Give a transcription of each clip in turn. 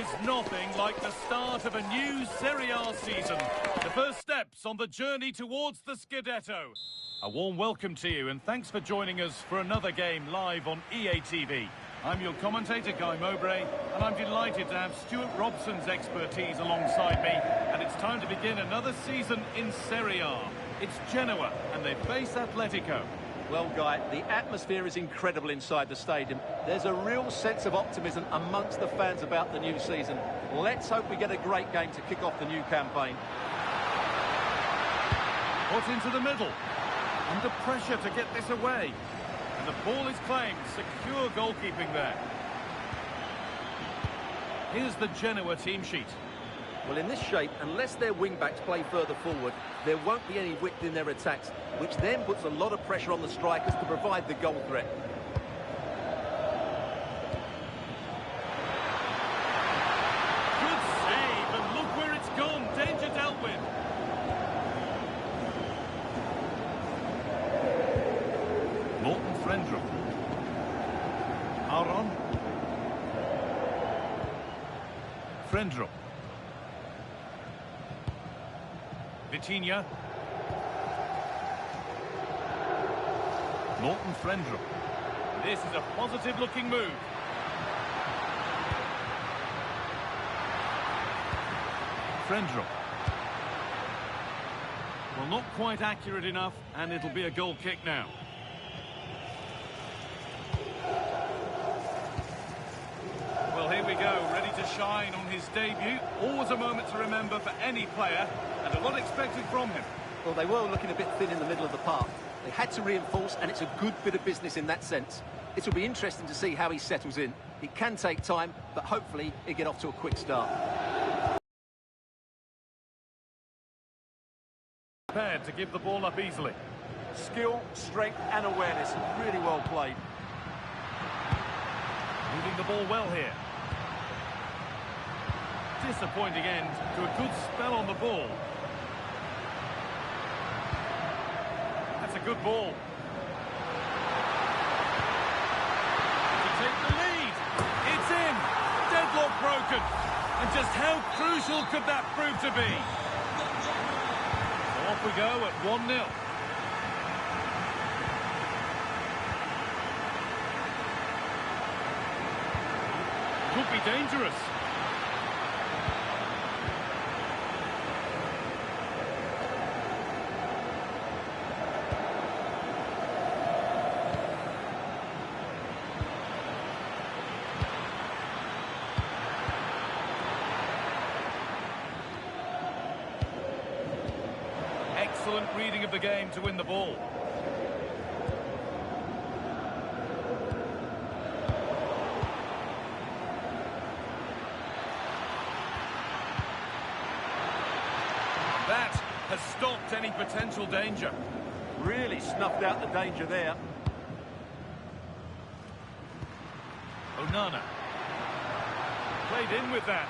is nothing like the start of a new Serie A season. The first steps on the journey towards the Scudetto. A warm welcome to you and thanks for joining us for another game live on ep3. I'm your commentator, Guy Mowbray, and I'm delighted to have Stuart Robson's expertise alongside me. And it's time to begin another season in Serie A. It's Genoa, and they face Atletico. Well, Guy, the atmosphere is incredible inside the stadium. There's a real sense of optimism amongst the fans about the new season. Let's hope we get a great game to kick off the new campaign. Put into the middle. Under pressure to get this away. And the ball is claimed. Secure goalkeeping there. Here's the Genoa team sheet. Well, in this shape, unless their wing-backs play further forward, there won't be any width in their attacks, which then puts a lot of pressure on the strikers to provide the goal threat. Good save, and look where it's gone. Danger dealt with. Morten Frendrup. Aron. Frendrup. Vitinha. Morten Frendrup. This is a positive-looking move. Frendrup. Well, not quite accurate enough, and it'll be a goal kick now. Well, here we go, ready to shine on his debut. Always a moment to remember for any player, and a lot expected from him. Well, they were looking a bit thin in the middle of the park. They had to reinforce, and it's a good bit of business in that sense. It will be interesting to see how he settles in. It can take time, but hopefully he'll get off to a quick start. Prepared to give the ball up easily. Skill, strength and awareness. Really well played. Moving the ball well here. Disappointing end to a good spell on the ball. That's a good ball. To take the lead. It's in. Deadlock broken. And just how crucial could that prove to be? So off we go at 1-0. Could be dangerous. Excellent reading of the game to win the ball. That has stopped any potential danger. Really snuffed out the danger there. Onana. Played in with that.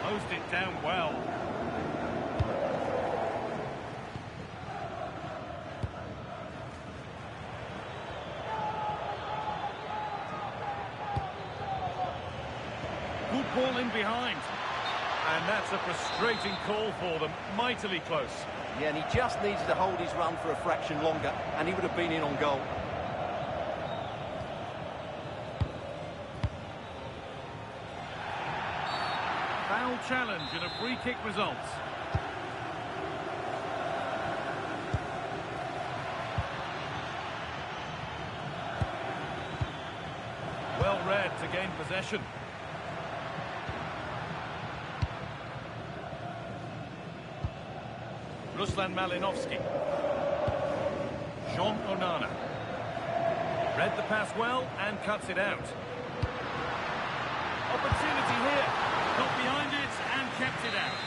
Closed it down well. Good ball in behind. And that's a frustrating call for them. Mightily close. Yeah, and he just needed to hold his run for a fraction longer, and he would have been in on goal. Foul challenge and a free kick results. Well read to gain possession. Ruslan Malinovsky. Jean Onana. Read the pass well and cuts it out. Opportunity here. Got behind it and kept it out.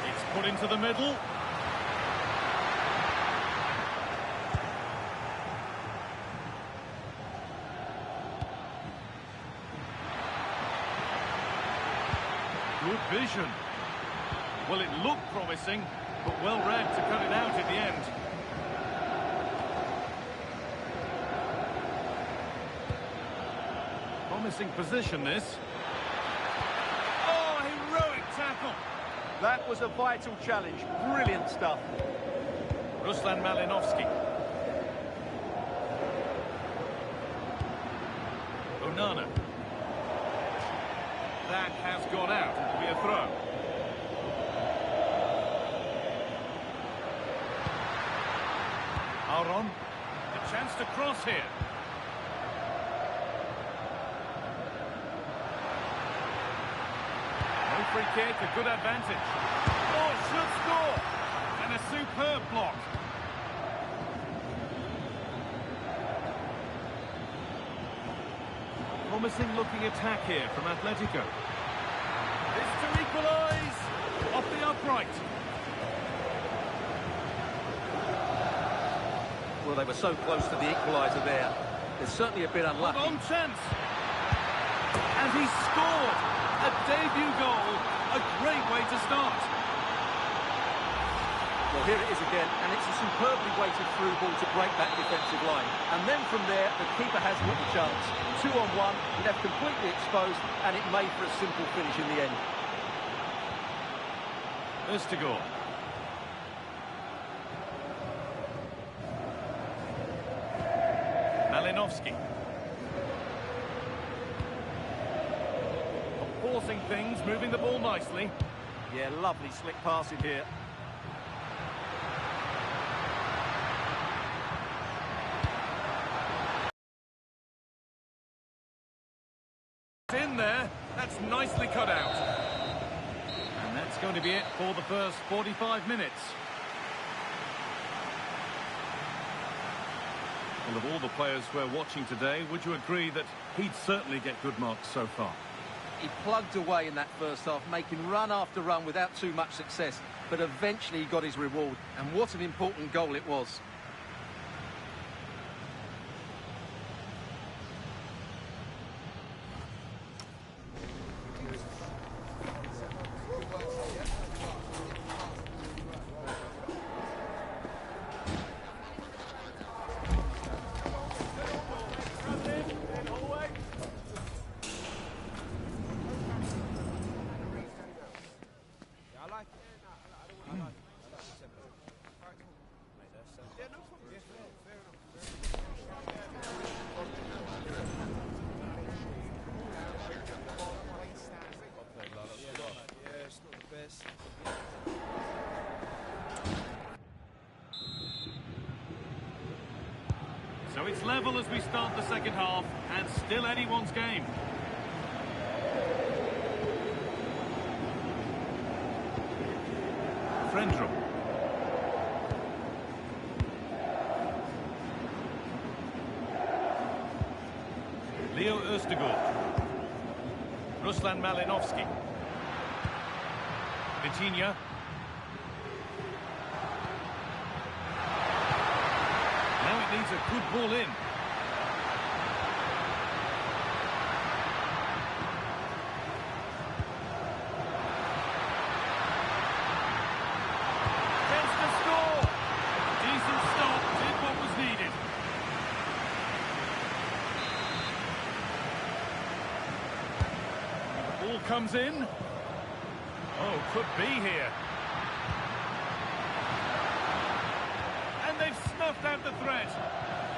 It's put into the middle. Good vision. Well, it looked promising, but well read to cut it out at the end. promising position, this. Oh, heroic tackle. That was a vital challenge. Brilliant stuff. Ruslan Malinovsky. Onana. That has gone out. It'll be a throw. Aaron. A chance to cross here. No free kick, a good advantage. Oh, should score! And a superb block. Promising looking attack here from Atletico. It's to equalise! Off the upright. Well, they were so close to the equaliser there. They're certainly a bit unlucky. On chance. And he scored! A debut goal. A great way to start. Well, here it is again, and it's a superbly weighted through ball to break that defensive line. And then from there, the keeper has little chance. 2-on-1, left completely exposed, and it made for a simple finish in the end. Östegård. Malinovsky. Forcing things, moving the ball nicely. Yeah, lovely slick passing here. In there, that's nicely cut out. And that's going to be it for the first 45 minutes. Well, of all the players we're watching today, would you agree that he'd certainly get good marks so far? He plugged away in that first half, making run after run without too much success, but eventually he got his reward, and what an important goal it was. So it's level as we start the second half, and still anyone's game. Frendrup. Leo Östegård. Ruslan Malinovsky. Vitinha. Now it needs a good ball in. Chance to score. Decent stop, did what was needed. The ball comes in. Oh, could be here. And they've snuffed out the threat.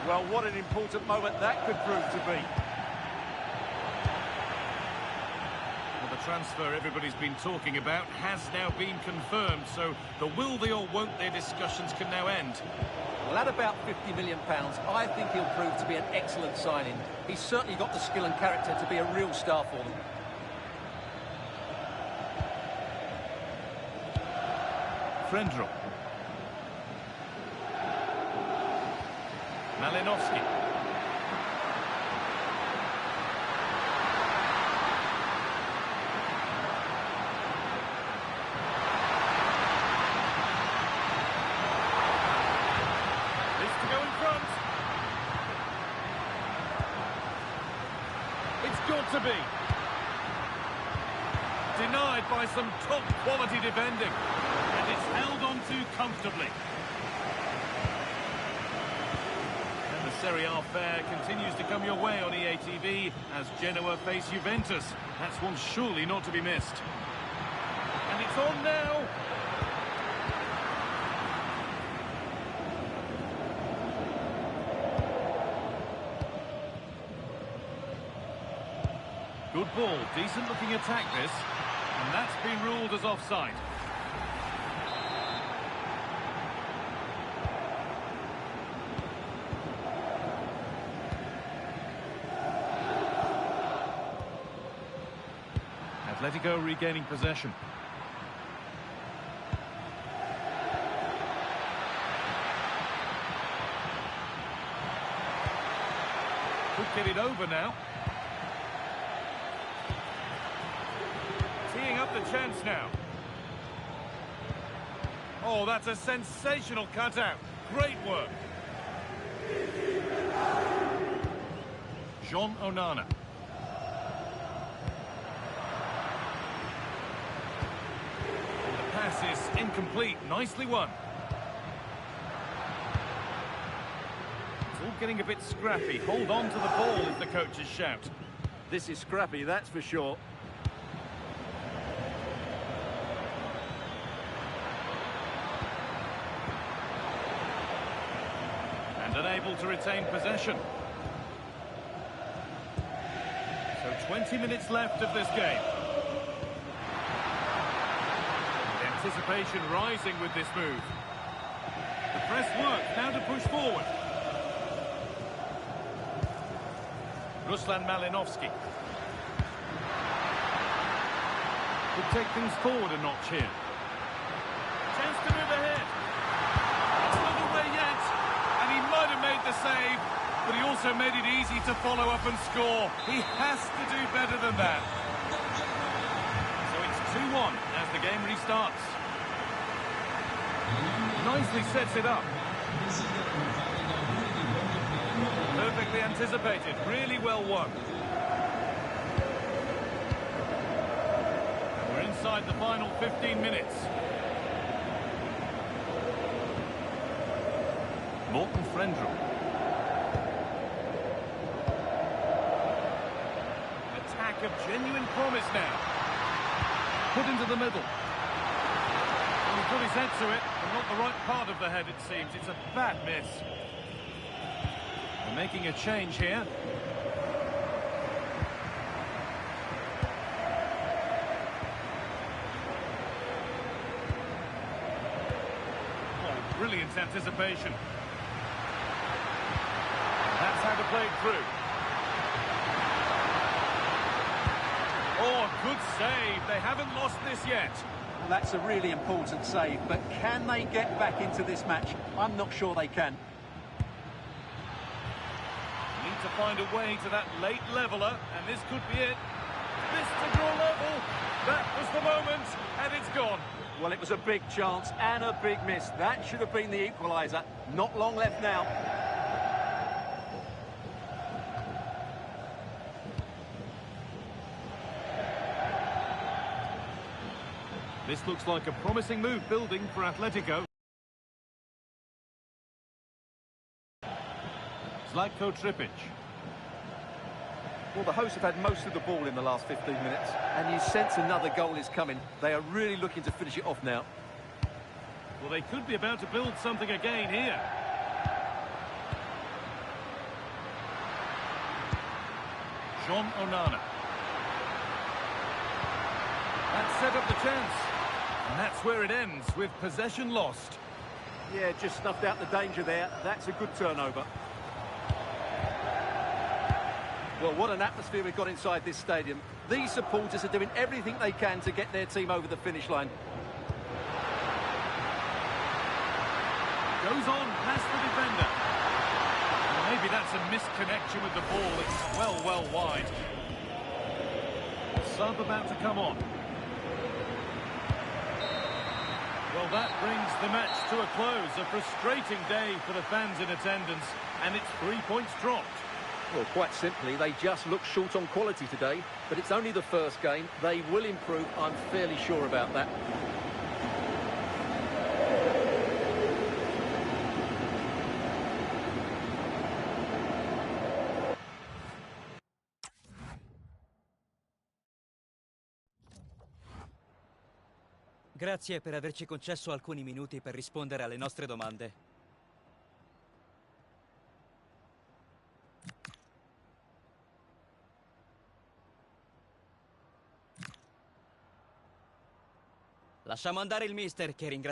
Well, what an important moment that could prove to be. Well, the transfer everybody's been talking about has now been confirmed, so the will they or won't they discussions can now end. Well, at about £50 million, I think he'll prove to be an excellent signing. He's certainly got the skill and character to be a real star for them. Frendrup. Malinovsky. This to go in front. It's got to be. Denied by some top quality defending. And it's held on to comfortably. Serie A fare continues to come your way on ep3 as Genoa face Juventus. That's one surely not to be missed. And it's on now. Good ball, decent looking attack this, and that's been ruled as offside. Atletico regaining possession. Could get it over now. Teeing up the chance now. Oh, that's a sensational cutout. Great work. John Onana. The pass is incomplete. Nicely won. It's all getting a bit scrappy. Hold on to the ball is the coach's shout. This is scrappy, that's for sure. Unable to retain possession. So 20 minutes left of this game. The anticipation rising with this move. The press work now to push forward. Ruslan Malinovsky. Could take things forward a notch here. Chance to move ahead. It's not away yet. He might have made the save, but he also made it easy to follow up and score. He has to do better than that. So it's 2-1 as the game restarts. Nicely sets it up. Perfectly anticipated, really well won. And we're inside the final 15 minutes. Morten Frendrup. Attack of genuine promise now. Put into the middle. And he put his head to it, but not the right part of the head, it seems. It's a bad miss. They're making a change here. Oh, brilliant anticipation. That's how to play it through. Oh, good save. They haven't lost this yet. Well, that's a really important save, but can they get back into this match? I'm not sure they can. Need to find a way to that late leveller, and this could be it. This to draw level. That was the moment, and it's gone. Well, it was a big chance and a big miss. That should have been the equaliser. Not long left now. This looks like a promising move building for Atletico. Zlatko Tripic. Well, the hosts have had most of the ball in the last 15 minutes, and you sense another goal is coming. They are really looking to finish it off now. Well, they could be about to build something again here. John Onana. That set up the chance. And that's where it ends, with possession lost. Yeah, just snuffed out the danger there. That's a good turnover. Well, what an atmosphere we've got inside this stadium. These supporters are doing everything they can to get their team over the finish line. Goes on past the defender. And maybe that's a misconnection with the ball. It's well wide. Sub about to come on. Well, that brings the match to a close. A frustrating day for the fans in attendance, and it's 3 points dropped. Well, quite simply, they just look short on quality today, but it's only the first game. They will improve, I'm fairly sure about that. Grazie per averci concesso alcuni minuti per rispondere alle nostre domande. Lasciamo andare il mister, che ringrazio.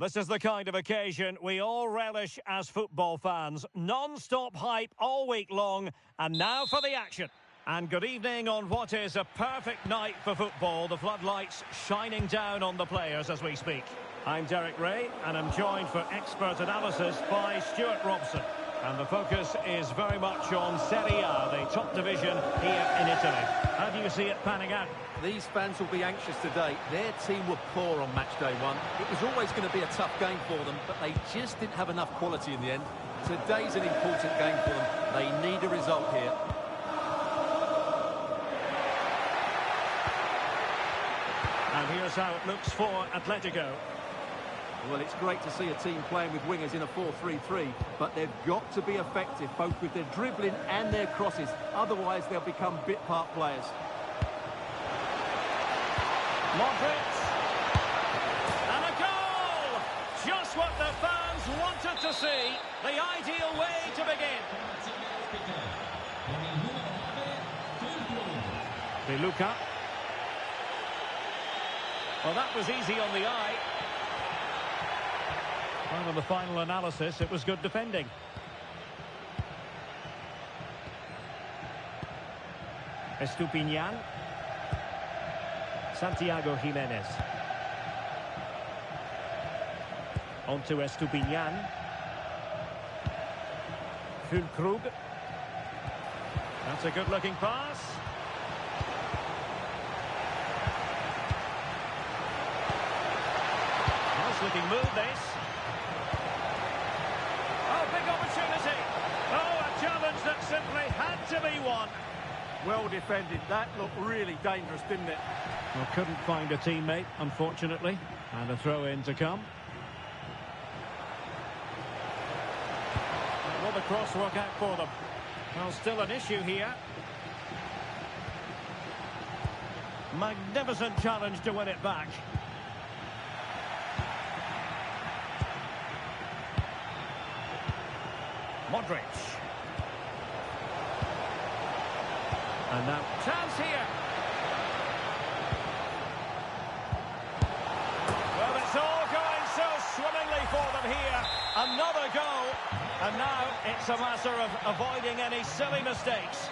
This is the kind of occasion we all relish as football fans. Non-stop hype all week long, and now for the action. And good evening on what is a perfect night for football. The floodlights shining down on the players as we speak. I'm Derek Ray, and I'm joined for expert analysis by Stuart Robson. And the focus is very much on Serie A, the top division here in Italy. How do you see it panning out? These fans will be anxious today. Their team were poor on match day one. It was always going to be a tough game for them, but they just didn't have enough quality in the end. Today's an important game for them. They need a result here. And here's how it looks for Atletico. Well, it's great to see a team playing with wingers in a 4-3-3, but they've got to be effective, both with their dribbling and their crosses. Otherwise, they'll become bit-part players. Modric. And a goal! Just what the fans wanted to see. The ideal way to begin. De Luca. Well, that was easy on the eye. Well, in the final analysis, it was good defending. Estupinian. Santiago Jimenez. On to Estupinian. Füllkrug. That's a good-looking pass. Nice looking move, this. Oh, big opportunity. Oh, a challenge that simply had to be won. Well defended. That looked really dangerous, didn't it? Well, couldn't find a teammate, unfortunately. And a throw-in to come. Will the cross work out for them? Well, still an issue here. Magnificent challenge to win it back. Modric. And now, chance here. Well, it's all going so swimmingly for them here. Another goal. And now it's a matter of avoiding any silly mistakes.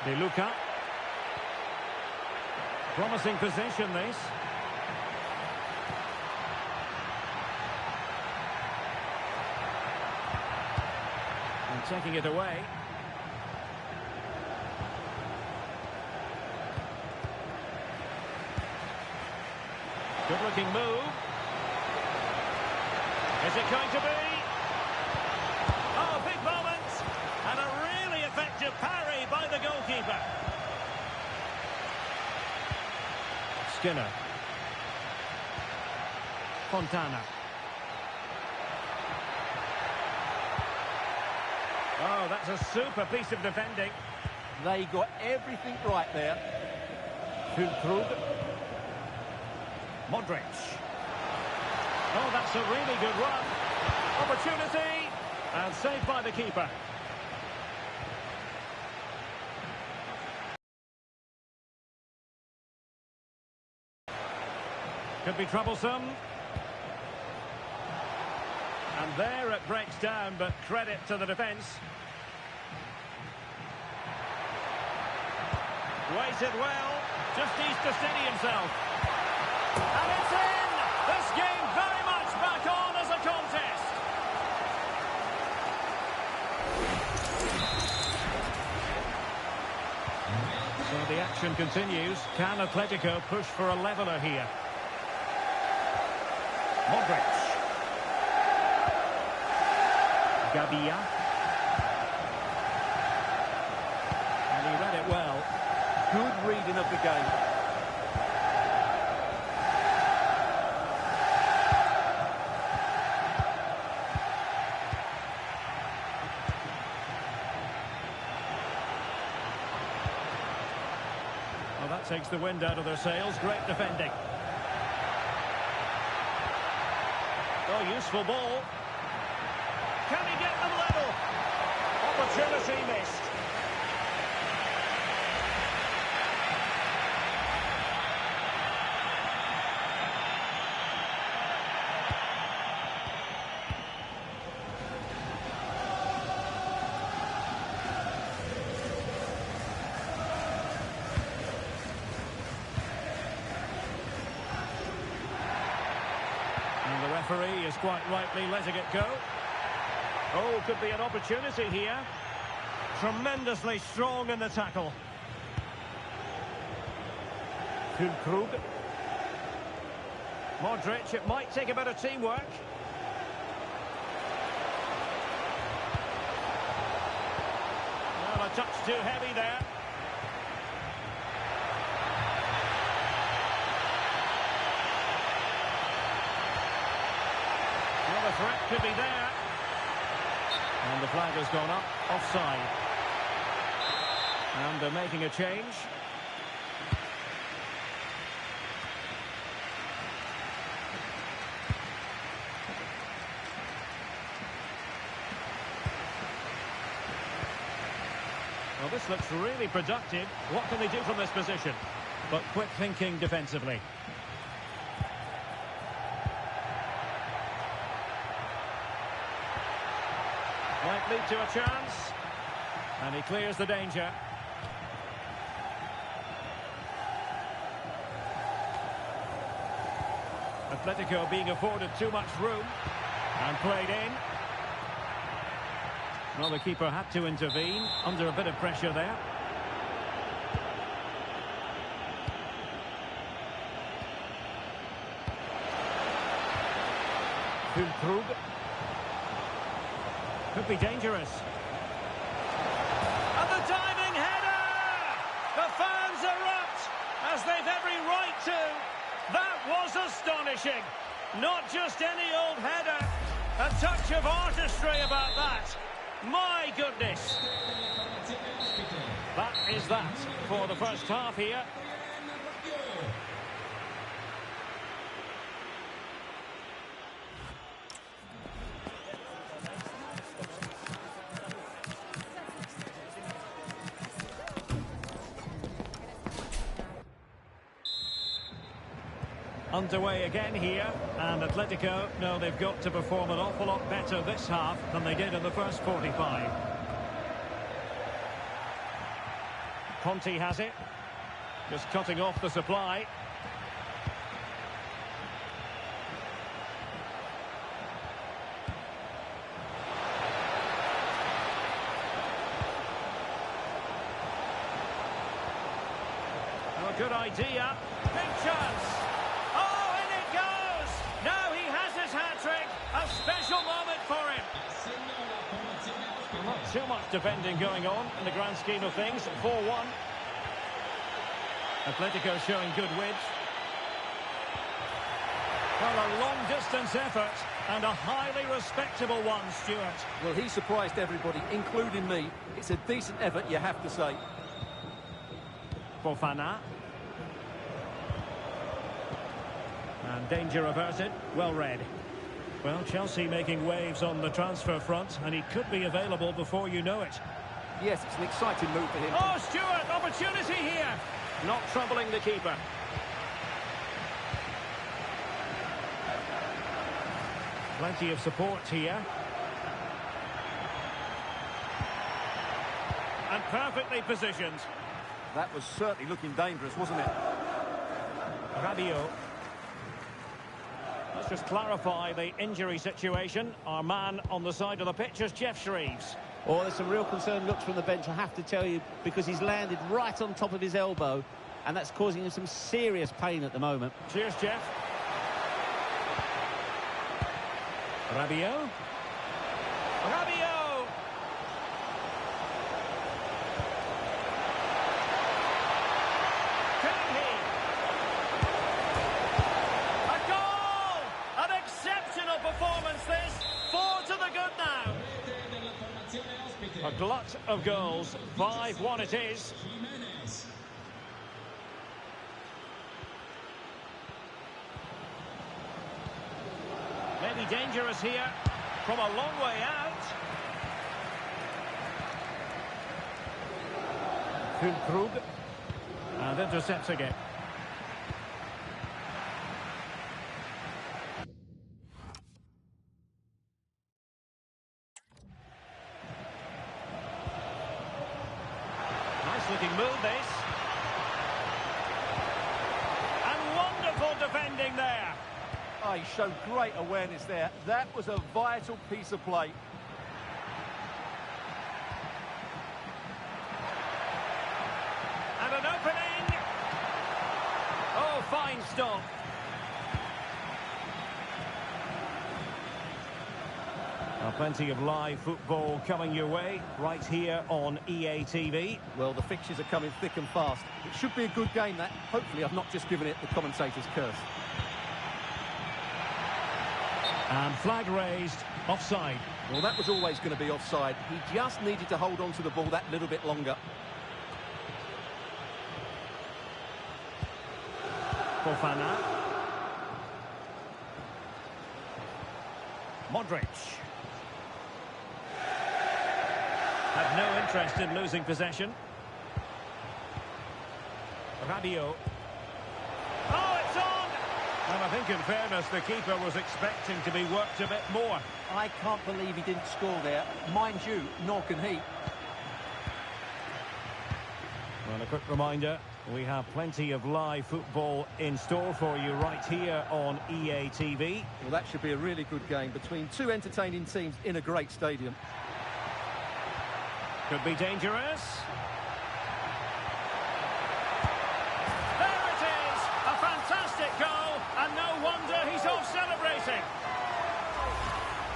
De Luca. Promising position, this. And taking it away. Good-looking move. Is it going to be? Oh, big moment! And a really effective parry by the goalkeeper. Skinner. Fontana. Oh, that's a super piece of defending. They got everything right there. Füllkrug. Modric. Oh, that's a really good run. Opportunity. And saved by the keeper. Could be troublesome. And there it breaks down, but credit to the defence. Waited well. Just needs to steady himself. And it's in! This game very much back on as a contest. So the action continues. Can Atletico push for a leveller here? Modric. Gabia. And he read it well. Good reading of the game. Well, that takes the wind out of their sails. Great defending. Oh, useful ball. Can he get them level? Opportunity missed. And the referee is quite rightly letting it go. Oh, could be an opportunity here. Tremendously strong in the tackle. Füllkrug. Modric, it might take a bit of teamwork. Well, a touch too heavy there. Well, the threat could be there. And the flag has gone up, offside. And they're making a change. Well, this looks really productive. What can they do from this position? But quick thinking defensively. Might lead to a chance. And he clears the danger. Atletico being afforded too much room. And played in. Well, the keeper had to intervene. Under a bit of pressure there. Füllkrug. Could be dangerous. And the diving header! The fans erupt, as they've every right to. That was astonishing. Not just any old header. A touch of artistry about that. My goodness. That is that for the first half here. Underway again here, and Atletico know they've got to perform an awful lot better this half than they did in the first 45. Conte has it, just cutting off the supply. Good idea. Big chance. Oh, in it goes. Now he has his hat-trick. A special moment for him. Not too much defending going on in the grand scheme of things. 4-1. Atletico showing good width. Well, a long-distance effort and a highly respectable one, Stuart. Well, he surprised everybody, including me. It's a decent effort, you have to say. Fofana. And danger averted. Well read. Well, Chelsea making waves on the transfer front, and he could be available before you know it. Yes, it's an exciting move for him. Oh, Stuart, opportunity here. Not troubling the keeper. Plenty of support here. And perfectly positioned. That was certainly looking dangerous, wasn't it? Rabiot. Let's just clarify the injury situation. Our man on the side of the pitch is Jeff Shreves. Oh, there's some real concerned looks from the bench, I have to tell you, because he's landed right on top of his elbow, and that's causing him some serious pain at the moment. Cheers, Jeff. Rabiot. Rabiot! Can he? A goal! An exceptional performance this. 4 to the good now. A glut of goals. 5-1 it is. Maybe dangerous here from a long way out. Füllkrug. And intercepts again. Nice looking move this. And wonderful defending there. Oh, he showed great awareness there. That was a vital piece of play. And an opening. Oh, fine stop. Well, plenty of live football coming your way right here on EA TV. Well, the fixtures are coming thick and fast. It should be a good game, that. Hopefully I've not just given it the commentator's curse. And flag raised, offside. Well, that was always going to be offside. He just needed to hold on to the ball that little bit longer. Fofana. Modric. Had no interest in losing possession. Rabiot. Oh, it's on! And I think in fairness, the keeper was expecting to be worked a bit more. I can't believe he didn't score there. Mind you, nor can he. Well, a quick reminder, we have plenty of live football in store for you right here on EA TV. Well, that should be a really good game between two entertaining teams in a great stadium. Could be dangerous. There it is! A fantastic goal, and no wonder he's off celebrating.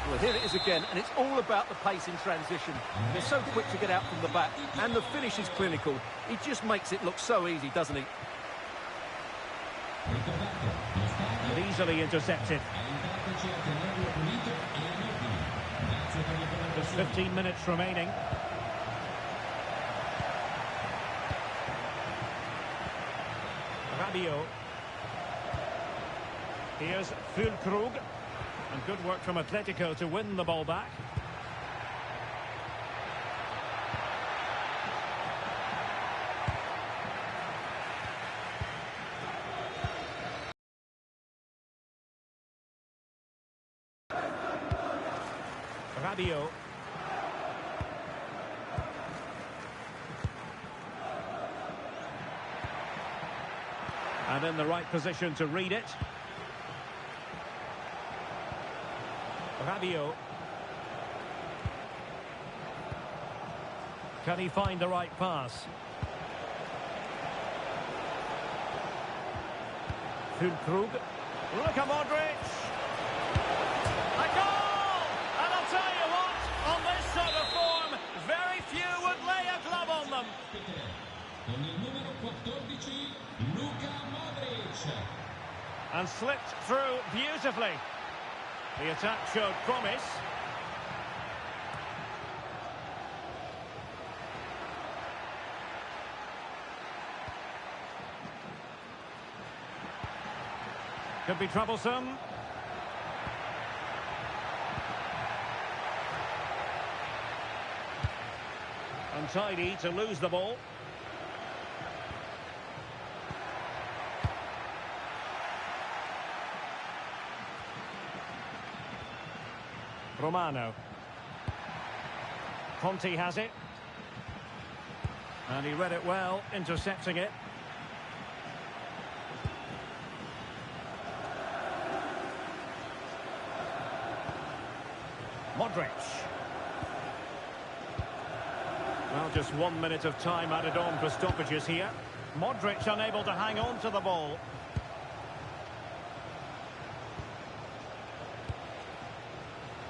Well, here it is again, and it's all about the pace in transition. They're so quick to get out from the back, and the finish is clinical. He just makes it look so easy, doesn't he? And easily intercepted. Just 15 minutes remaining. Rabiot. Here's Füllkrug. And good work from Atletico to win the ball back. Rabiot. And in the right position to read it. Rabiot. Can he find the right pass? Füllkrug. Luka Modric. A goal! And I'll tell you what, on this sort of form, very few would lay a glove on them. Con il numero 14, Luka Modric. And slipped through beautifully. The attack showed promise. Could be troublesome. Untidy to lose the ball. Romano. Conte has it. And he read it well, intercepting it. Modric. Well, just 1 minute of time added on for stoppages here. Modric unable to hang on to the ball.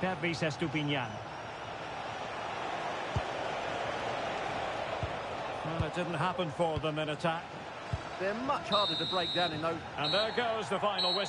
Pervis Estupinian. Well, it didn't happen for them in attack. They're much harder to break down in those. And there goes the final whistle.